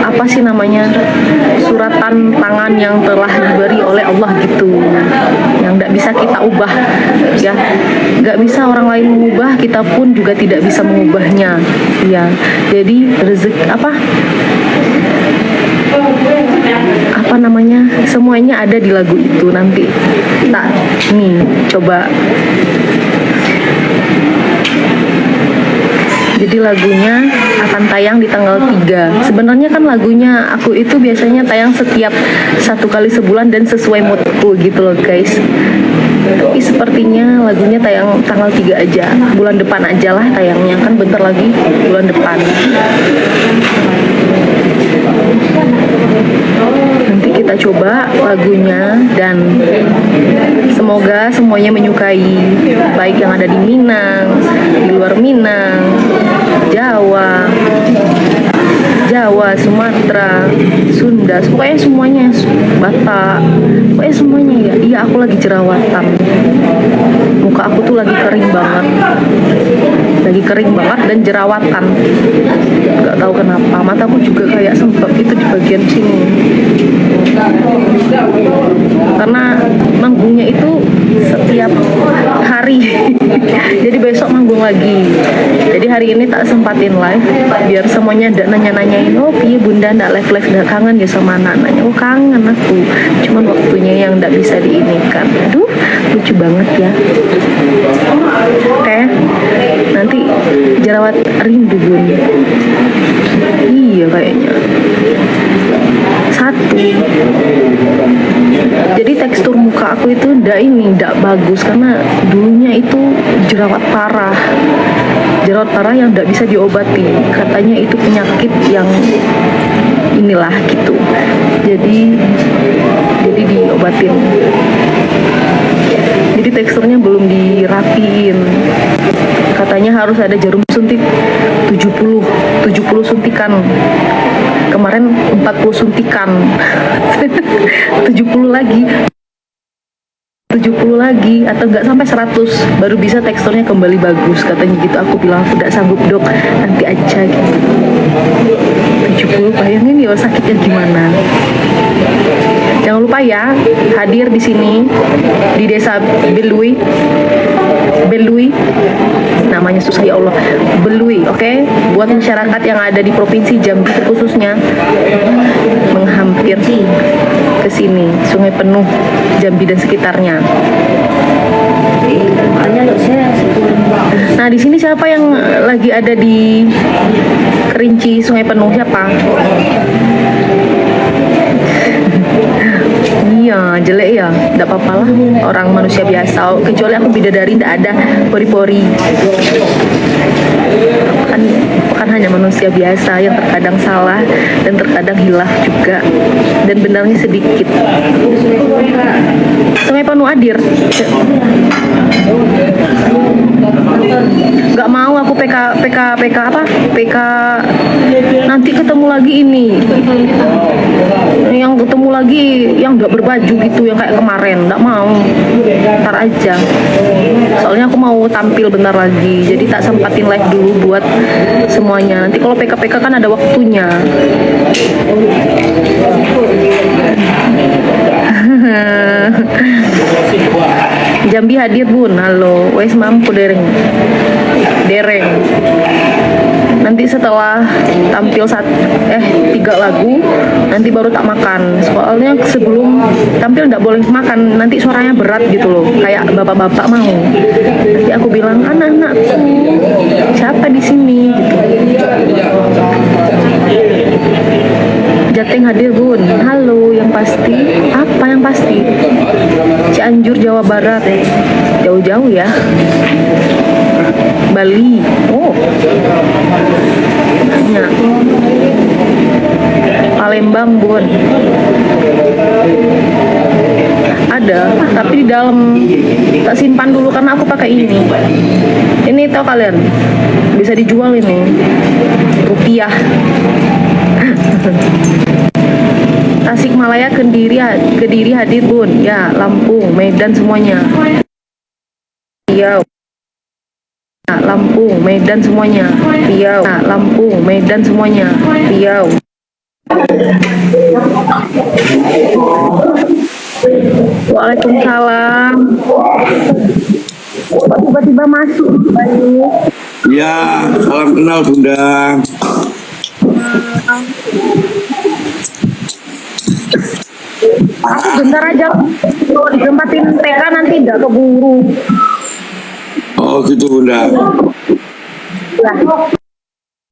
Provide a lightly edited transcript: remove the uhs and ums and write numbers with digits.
apa sih namanya, suratan tangan yang telah diberi oleh Allah gitu, yang nggak bisa kita ubah ya, nggak bisa orang lain mengubah, kita pun juga tidak bisa mengubahnya ya. Jadi rezeki apa namanya, semuanya ada di lagu itu. Nanti tak nih coba. Jadi lagunya akan tayang di tanggal 3. Sebenarnya kan lagunya aku itu biasanya tayang setiap 1 kali sebulan dan sesuai moodku gitu loh guys. Tapi sepertinya lagunya tayang tanggal 3 aja. Bulan depan aja lah tayangnya, kan bentar lagi bulan depan. Nanti kita coba lagunya dan semoga semuanya menyukai, baik yang ada di Minang, di luar Minang, Jawa, Sumatera, Sunda, pokoknya semuanya, Batak, pokoknya semuanya ya. Iya, aku lagi jerawatan, muka aku tuh lagi kering banget dan jerawatan, nggak tahu kenapa. Mataku juga kayak sempet itu di bagian sini, karena manggungnya itu setiap hari. Jadi besok manggung lagi, jadi hari ini tak sempatin live biar semuanya ndak nanya-nanyain, oh piye bunda ndak live ndak kangen ya sama anak-anaknya. Oh kangen aku, cuman waktunya yang ndak bisa diinikan. Aduh lucu banget ya. Oke, nanti jerawat rindu bun. Iya kayaknya satu. Jadi tekstur muka aku itu ndak bagus karena dulunya itu jerawat parah yang ndak bisa diobati. Katanya itu penyakit yang inilah gitu. Jadi diobatin. Jadi teksturnya belum dirapiin. Katanya harus ada jarum suntik 70 suntikan. Kemarin 40 suntikan. 70 lagi atau enggak sampai 100 baru bisa teksturnya kembali bagus katanya gitu. Aku bilang aku tidak sanggup dok, nanti aja gitu. 70, bayangin ya sakitnya gimana. Jangan lupa ya hadir di sini di desa Belui, namanya susah ya Allah, Belui, oke? Buat masyarakat yang ada di provinsi Jambi khususnya menghampir ke sini, Sungai Penuh, Jambi dan sekitarnya. Nah, di sini siapa yang lagi ada di Kerinci Sungai Penuh, siapa? Iya, jelek ya, tidak apa-apa lah, orang manusia biasa. Kecuali aku bidadari, tidak ada pori-pori. Kan hanya manusia biasa yang terkadang salah dan terkadang hilaf juga, dan benarnya sedikit. Sungai Penuh hadir. Nggak mau aku PK nanti ketemu lagi ini, yang ketemu lagi yang nggak berbaju gitu, yang kayak kemarin. Nggak mau, ntar aja, soalnya aku mau tampil bentar lagi, jadi tak sempatin live dulu buat semuanya. Nanti kalau PK kan ada waktunya. Jambi hadir bun, halo, wes mampu dereng. Nanti setelah tampil 3 lagu, nanti baru tak makan. Soalnya sebelum tampil nggak boleh makan, nanti suaranya berat gitu loh, kayak bapak-bapak mau. Nanti aku bilang, anak-anakku siapa di sini gitu. Jateng hadir bun, halo. Yang pasti apa yang pasti? Cianjur Jawa Barat, jauh-jauh ya. Bali, oh banyak. Palembang bun ada, tapi di dalam. Tak simpan dulu karena aku pakai ini tau kalian, bisa dijual ini rupiah. Tasikmalaya, Kediri hadir bun ya, Lampung, Medan semuanya. Iya, Lampung, Medan semuanya. Riau, Lampung, Medan semuanya. Riau. Waalaikumsalam. Kok tiba-tiba masuk, Bayu? Ya, salam kenal Bunda. Aku bentar aja. Kalau ditempatin TK nanti nggak keburu. Oh gitu Bunda. Lah,